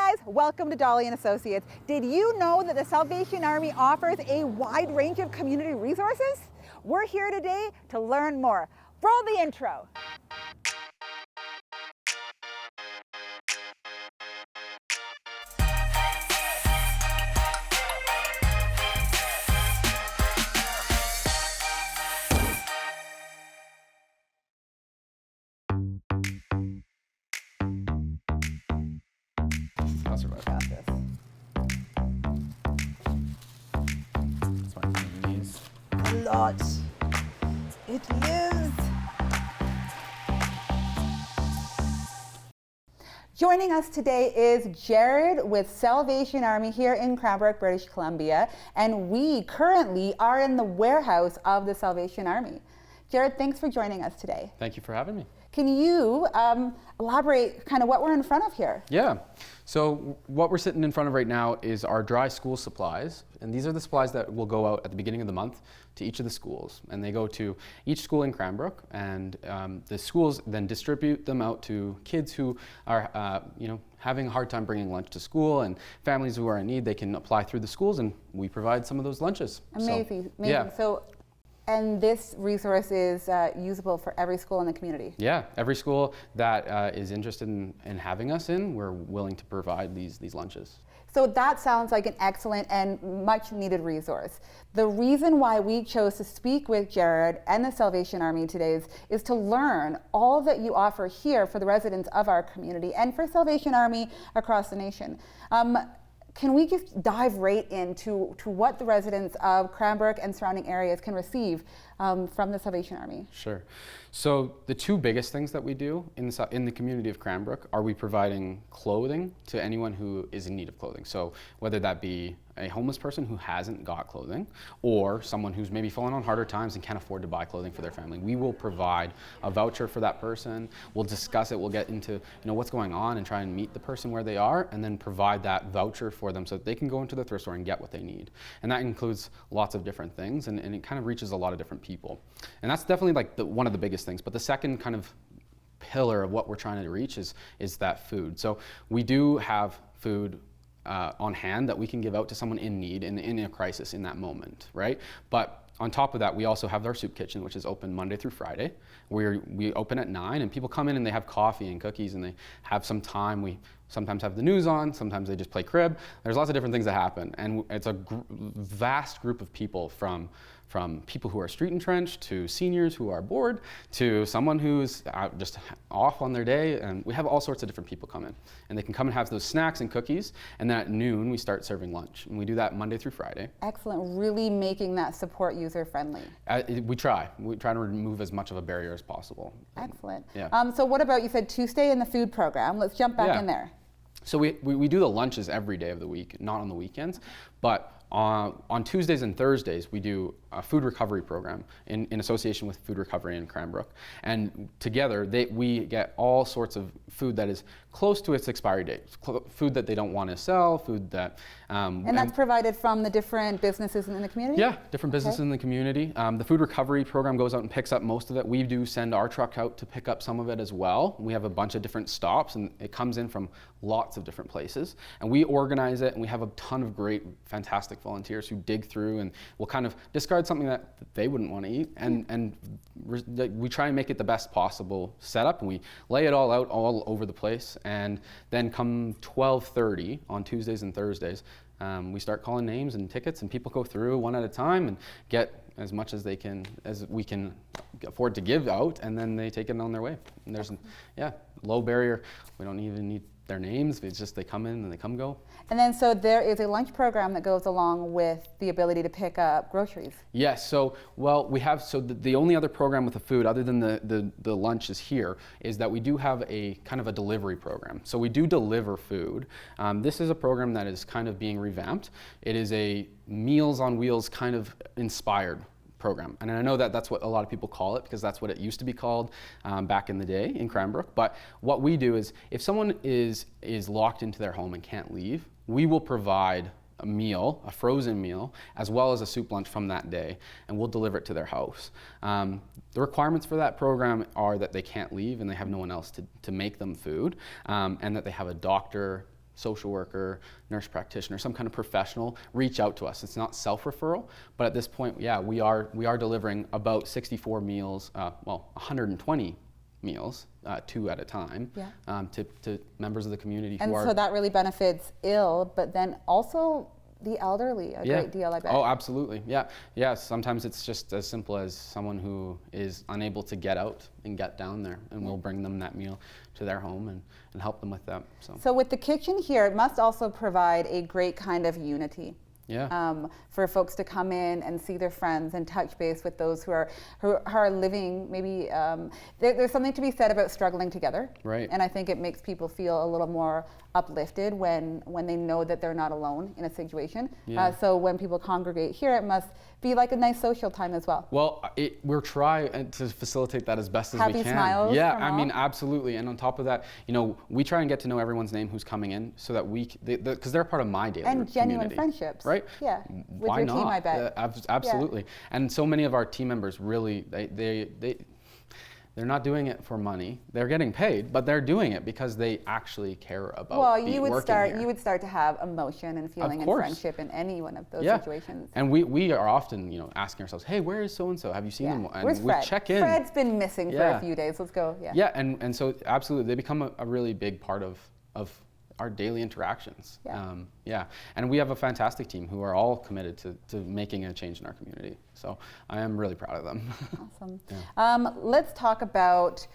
guys, welcome to Dolly and Associates. Did you know that the Salvation Army offers a wide range of community resources? We're here today to learn more. Roll the intro. Got this. A lot. It lives. Joining us today is Jared with Salvation Army here in Cranbrook, British Columbia, and we currently are in the warehouse of the Salvation Army. Jared, thanks for joining us today. Thank you for having me. Can you elaborate kind of what we're in front of here? Yeah, so what we're sitting in front of right now is our dry school supplies. And these are the supplies that will go out at the beginning of the month to each of the schools. And they go to each school in Cranbrook, and the schools then distribute them out to kids who are having a hard time bringing lunch to school, and families who are in need. They can apply through the schools, and we provide some of those lunches. Amazing, amazing. Yeah. And this resource is usable for every school in the community? Yeah, every school that is interested in having us in, we're willing to provide these lunches. So that sounds like an excellent and much needed resource. The reason why we chose to speak with Jared and the Salvation Army today is to learn all that you offer here for the residents of our community and for Salvation Army across the nation. Can we just dive right into what the residents of Cranbrook and surrounding areas can receive from the Salvation Army? Sure. So the two biggest things that we do in the community of Cranbrook are we providing clothing to anyone who is in need of clothing. So whether that be a homeless person who hasn't got clothing, or someone who's maybe fallen on harder times and can't afford to buy clothing for their family, we will provide a voucher for that person. We'll discuss it. We'll get into what's going on and try and meet the person where they are, and then provide that voucher for them so that they can go into the thrift store and get what they need. And that includes lots of different things, and it kind of reaches a lot of different people. And that's definitely like one of the biggest things. But the second kind of pillar of what we're trying to reach is that food. So we do have food on hand that we can give out to someone in need in a crisis in that moment, right? But on top of that, we also have our soup kitchen, which is open Monday through Friday. We open at 9, and people come in and they have coffee and cookies, and they have some time. We sometimes have the news on, sometimes they just play crib. There's lots of different things that happen, and it's a vast group of people from people who are street entrenched, to seniors who are bored, to someone who's just off on their day, and we have all sorts of different people come in. And they can come and have those snacks and cookies, and then at noon we start serving lunch. And we do that Monday through Friday. Excellent, really making that support user-friendly. We try to remove as much of a barrier as possible. Excellent. Yeah. So what about, you said Tuesday in the food program. Let's jump back in there. So we do the lunches every day of the week, not on the weekends, but on Tuesdays and Thursdays, we do a food recovery program in association with Food Recovery in Cranbrook. And together, we get all sorts of food that is close to its expiry date, food that they don't want to sell, food that... and that's provided from the different businesses in the community? Yeah, different businesses in the community. The food recovery program goes out and picks up most of it. We do send our truck out to pick up some of it as well. We have a bunch of different stops, and it comes in from lots of different places. And we organize it, and we have a ton of great, fantastic volunteers who dig through and will kind of discard something that they wouldn't want to eat, and we try and make it the best possible setup, and we lay it all out all over the place. And then come 12:30 on Tuesdays and Thursdays, we start calling names and tickets, and people go through one at a time and get as much as we can afford to give out, and then they take it on their way. And there's low barrier. We don't even need their names. It's just they come in and they come go. And then so there is a lunch program that goes along with the ability to pick up groceries. Yes. So the only other program with the food other than the lunches here is that we do have a kind of a delivery program. So we do deliver food. This is a program that is kind of being revamped. It is a Meals on Wheels kind of inspired program. And I know that that's what a lot of people call it, because that's what it used to be called back in the day in Cranbrook. But what we do is, if someone is locked into their home and can't leave, we will provide a meal, a frozen meal, as well as a soup lunch from that day, and we'll deliver it to their house. The requirements for that program are that they can't leave and they have no one else to make them food, and that they have a doctor social worker, nurse practitioner, some kind of professional reach out to us. It's not self-referral, but at this point, yeah, we are delivering about 64 meals, 120 meals, 2 at a time, to members of the community and so that really benefits ill, but then also the elderly a great deal, I bet. Oh, absolutely. Yeah. Sometimes it's just as simple as someone who is unable to get out and get down there, and we'll bring them that meal to their home and help them with that. So with the kitchen here, it must also provide a great kind of unity. For folks to come in and see their friends and touch base with those who are living maybe there's something to be said about struggling together, right? And I think it makes people feel a little more uplifted when they know that they're not alone in a situation. So when people congregate here, it must be like a nice social time as well. Well, we're trying to facilitate that as best as we can. Happy smiles. Yeah, I mean, absolutely. And on top of that, we try and get to know everyone's name who's coming in, so that because they're part of my daily community. And genuine friendships. Right? Yeah. With Why your not? team, I bet. Absolutely. And so many of our team members really, they're not doing it for money. They're getting paid, but they're doing it because they actually care about working you would start to have emotion and feeling and course. Friendship in any one of those situations. And we are often, asking ourselves, hey, where is so-and-so? Have you seen them? And where's Fred? Check in. Fred's been missing for a few days. Let's go. Yeah, and so absolutely, they become a really big part of our daily interactions. And we have a fantastic team who are all committed to making a change in our community. So I am really proud of them. Awesome. Let's talk about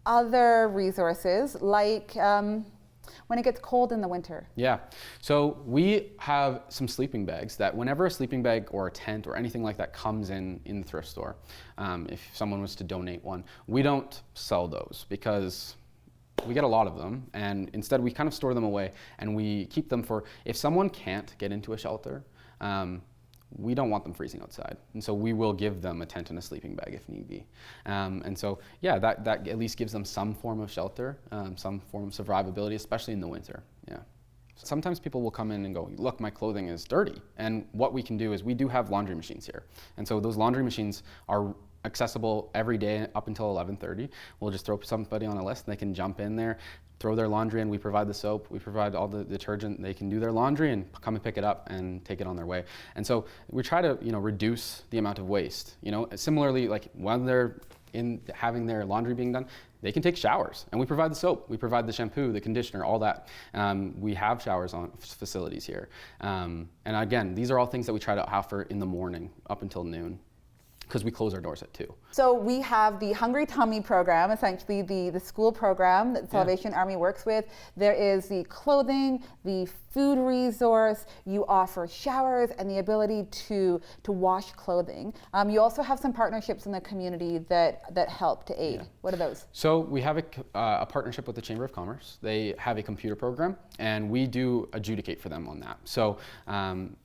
other resources, like when it gets cold in the winter. Yeah, so we have some sleeping bags that whenever a sleeping bag or a tent or anything like that comes in the thrift store, if someone was to donate one, we don't sell those because we get a lot of them, and instead we kind of store them away and we keep them for if someone can't get into a shelter, we don't want them freezing outside, and so we will give them a tent and a sleeping bag if need be. And so that at least gives them some form of shelter, some form of survivability, especially in the winter. Sometimes people will come in and go, look, my clothing is dirty, and what we can do is we do have laundry machines here, and so those laundry machines are accessible every day up until 11:30. We'll just throw somebody on a list and they can jump in there, throw their laundry in. We provide the soap, we provide all the detergent. They can do their laundry and come and pick it up and take it on their way. And so we try to reduce the amount of waste. Similarly, like when they're in having their laundry being done, they can take showers, and we provide the soap, we provide the shampoo, the conditioner, all that. We have showers on facilities here. And again, these are all things that we try to offer in the morning up until noon, because we close our doors at 2. So we have the Hungry Tummy program, essentially the school program that Salvation Army works with. There is the clothing, the food resource. You offer showers and the ability to wash clothing. You also have some partnerships in the community that help to aid. What are those? So we have a partnership with the Chamber of Commerce. They have a computer program, and we do adjudicate for them on that. So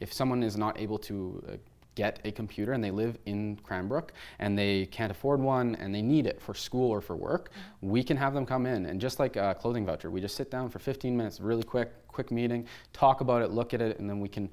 if someone is not able to get a computer and they live in Cranbrook and they can't afford one and they need it for school or for work, we can have them come in, and just like a clothing voucher, we just sit down for 15 minutes, really quick meeting, talk about it, look at it, and then we can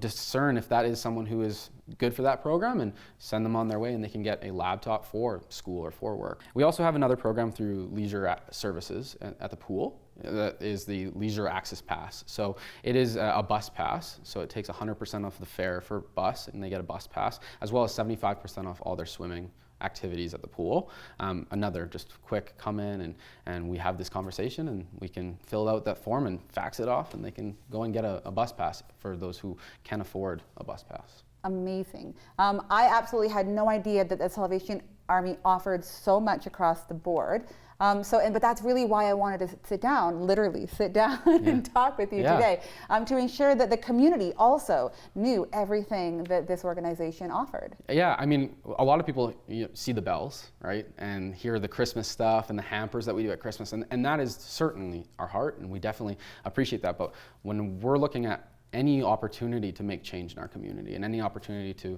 discern if that is someone who is good for that program and send them on their way, and they can get a laptop for school or for work. We also have another program through Leisure Services at the pool. That is the Leisure Access Pass. So it is a bus pass, so it takes 100% off the fare for bus, and they get a bus pass, as well as 75% off all their swimming activities at the pool. Another just quick come in and we have this conversation, and we can fill out that form and fax it off, and they can go and get a bus pass for those who can afford a bus pass. Amazing. I absolutely had no idea that the Salvation Army offered so much across the board. But that's really why I wanted to literally sit down and talk with you today, to ensure that the community also knew everything that this organization offered. Yeah, I mean, a lot of people see the bells, right, and hear the Christmas stuff and the hampers that we do at Christmas, and that is certainly our heart, and we definitely appreciate that. But when we're looking at any opportunity to make change in our community and any opportunity to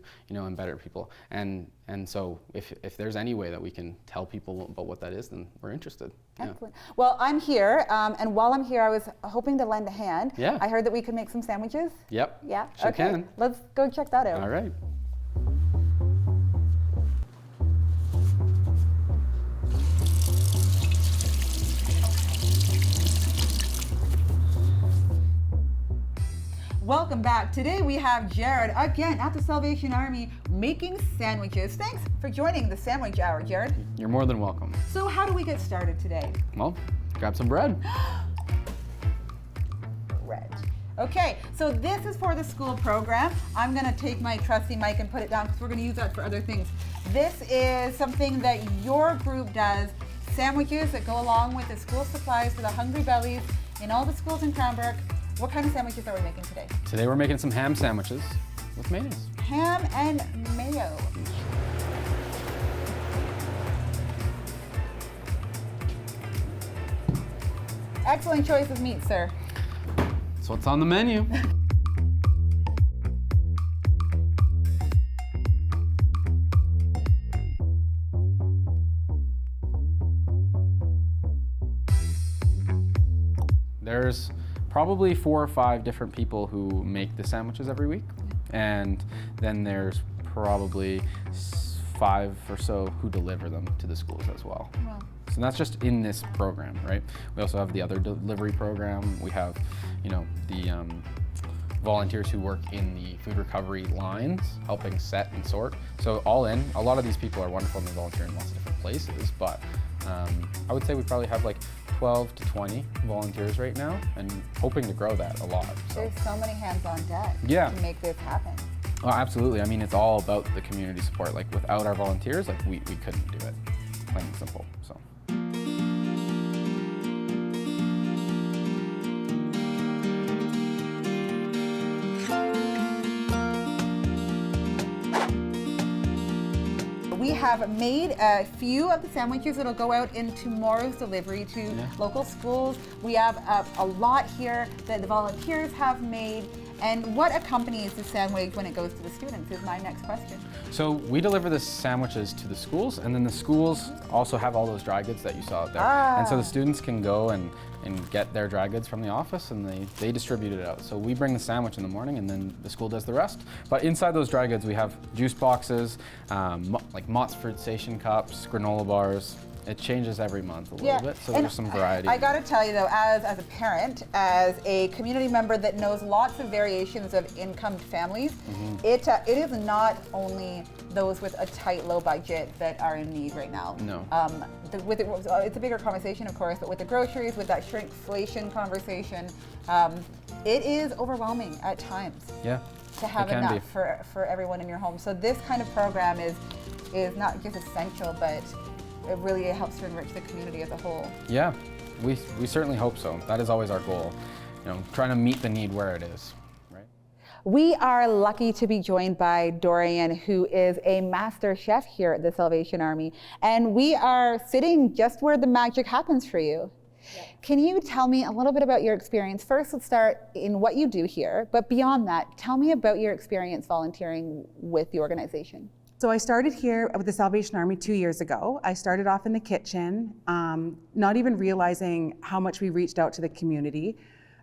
better people, and so if there's any way that we can tell people about what that is, then we're interested. Excellent. Well, I'm here, and while I'm here, I was hoping to lend a hand. Yeah. I heard that we could make some sandwiches. Yep. Yeah. Sure okay. can. Let's go check that out. All right. Welcome back. Today we have Jared again at the Salvation Army making sandwiches. Thanks for joining the Sandwich Hour, Jared. You're more than welcome. So how do we get started today? Well, grab some bread. Bread. Okay, so this is for the school program. I'm gonna take my trusty mic and put it down because we're gonna use that for other things. This is something that your group does, sandwiches that go along with the school supplies for the hungry bellies in all the schools in Cranbrook. What kind of sandwiches are we making today? Today we're making some ham sandwiches with mayonnaise. Ham and mayo. Excellent choice of meat, sir. That's what's on the menu. There's probably 4 or 5 different people who make the sandwiches every week, and then there's probably 5 or so who deliver them to the schools as well. Wow. So that's just in this program, right? We also have the other delivery program. We have, the volunteers who work in the food recovery lines, helping set and sort. So all in, a lot of these people are wonderful and they volunteer in lots of different places, but I would say we probably have like 12 to 20 volunteers right now, and hoping to grow that a lot. So. There's so many hands on deck to make this happen. Oh, absolutely. I mean, it's all about the community support. Like without our volunteers, like we couldn't do it, plain and simple. So. We have made a few of the sandwiches that'll go out in tomorrow's delivery to local schools. We have a lot here that the volunteers have made. And what accompanies the sandwich when it goes to the students is my next question. So we deliver the sandwiches to the schools, and then the schools also have all those dry goods that you saw out there. And so the students can go and get their dry goods from the office, and they distribute it out. So we bring the sandwich in the morning, and then the school does the rest. But inside those dry goods, we have juice boxes, like Mott's Fruit Station cups, granola bars. It changes every month a little bit, so there's some variety. I gotta tell you though, as a parent, as a community member that knows lots of variations of income families, it is not only those with a tight, low budget that are in need right now. No. It's a bigger conversation, of course, but with the groceries, with that shrinkflation conversation, it is overwhelming at times. Yeah. To have enough for everyone in your home. So this kind of program is not just essential, but it really helps to enrich the community as a whole. Yeah, we certainly hope so. That is always our goal, trying to meet the need where it is, right? We are lucky to be joined by Dorian, who is a master chef here at the Salvation Army, and we are sitting just where the magic happens for you. Yeah. Can you tell me a little bit about your experience? First, let's start in what you do here, but beyond that, tell me about your experience volunteering with the organization. So I started here with the Salvation Army 2 years ago. I started off in the kitchen, not even realizing how much we reached out to the community.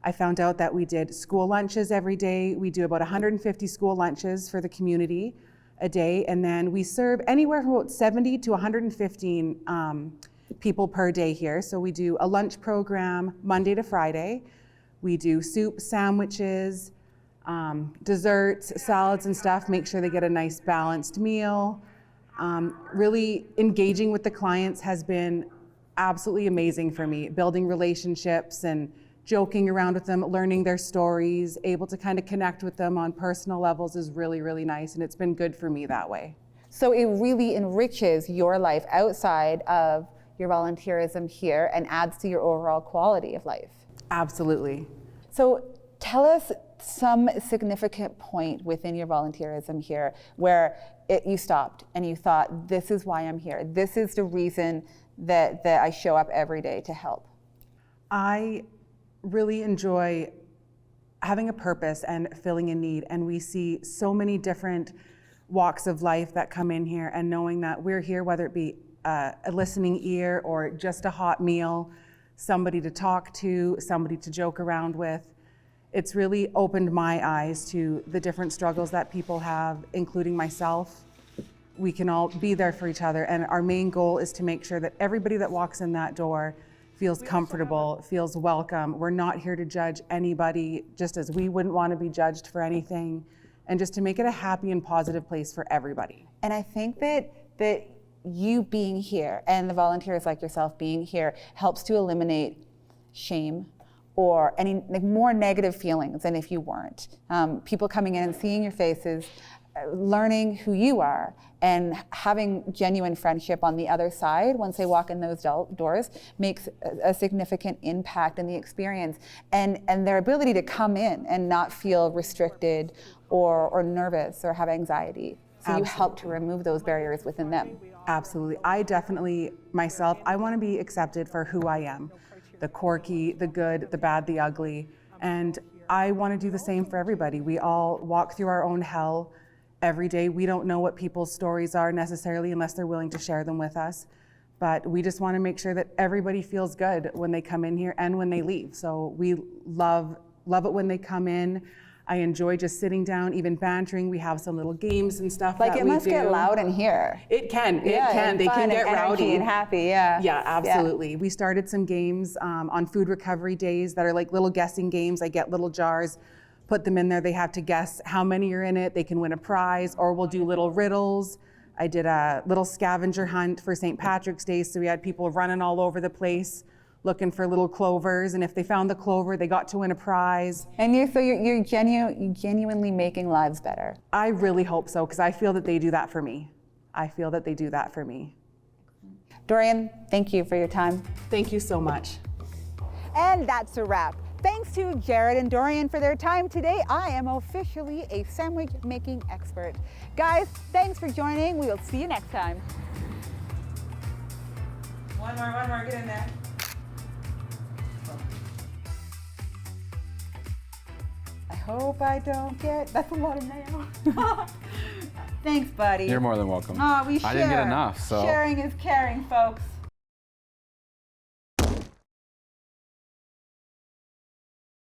I found out that we did school lunches every day. We do about 150 school lunches for the community a day, and then we serve anywhere from about 70 to 115 people per day here. So we do a lunch program Monday to Friday. We do soup, sandwiches, desserts, salads and stuff, make sure they get a nice balanced meal. Really engaging with the clients has been absolutely amazing for me, building relationships and joking around with them, learning their stories, able to kind of connect with them on personal levels is really, really nice, and it's been good for me that way. So it really enriches your life outside of your volunteerism here and adds to your overall quality of life. Absolutely. So tell us some significant point within your volunteerism here where you stopped and you thought, this is why I'm here. This is the reason that I show up every day to help. I really enjoy having a purpose and filling a need, and we see so many different walks of life that come in here, and knowing that we're here, whether it be a listening ear or just a hot meal, somebody to talk to, somebody to joke around with. It's really opened my eyes to the different struggles that people have, including myself. We can all be there for each other, and our main goal is to make sure that everybody that walks in that door feels comfortable, feels welcome. We're not here to judge anybody, just as we wouldn't want to be judged for anything, and just to make it a happy and positive place for everybody. And I think that you being here and the volunteers like yourself being here helps to eliminate shame or any more negative feelings than if you weren't. People coming in and seeing your faces, learning who you are, and having genuine friendship on the other side once they walk in those doors makes a significant impact in the experience, and their ability to come in and not feel restricted or nervous or have anxiety. So Absolutely. you help to remove those barriers within them. Absolutely. I definitely, myself, I want to be accepted for who I am. The quirky, the good, the bad, the ugly. And I want to do the same for everybody. We all walk through our own hell every day. We don't know what people's stories are necessarily unless they're willing to share them with us. But we just want to make sure that everybody feels good when they come in here and when they leave. So we love it when they come in. I enjoy just sitting down, even bantering. We have some little games and stuff Like that it we must do. get loud in here. It can. They and can fun get and rowdy energy and happy. Yeah. Yeah, absolutely. We started some games on food recovery days that are like little guessing games. I get little jars, put them in there. They have to guess how many are in it. They can win a prize, or we'll do little riddles. I did a little scavenger hunt for St. Patrick's Day, so we had people running all over the place looking for little clovers, and if they found the clover, they got to win a prize. And you're genuinely making lives better. I really hope so, because I feel that they do that for me. I feel that they do that for me. Dorian, thank you for your time. Thank you so much. And that's a wrap. Thanks to Jared and Dorian for their time today. I am officially a sandwich making expert. Guys, thanks for joining. We will see you next time. One more, get in there. I hope I don't that's a lot of mayo. Thanks, buddy. You're more than welcome. Oh, we share. I didn't get enough, so. Sharing is caring, folks.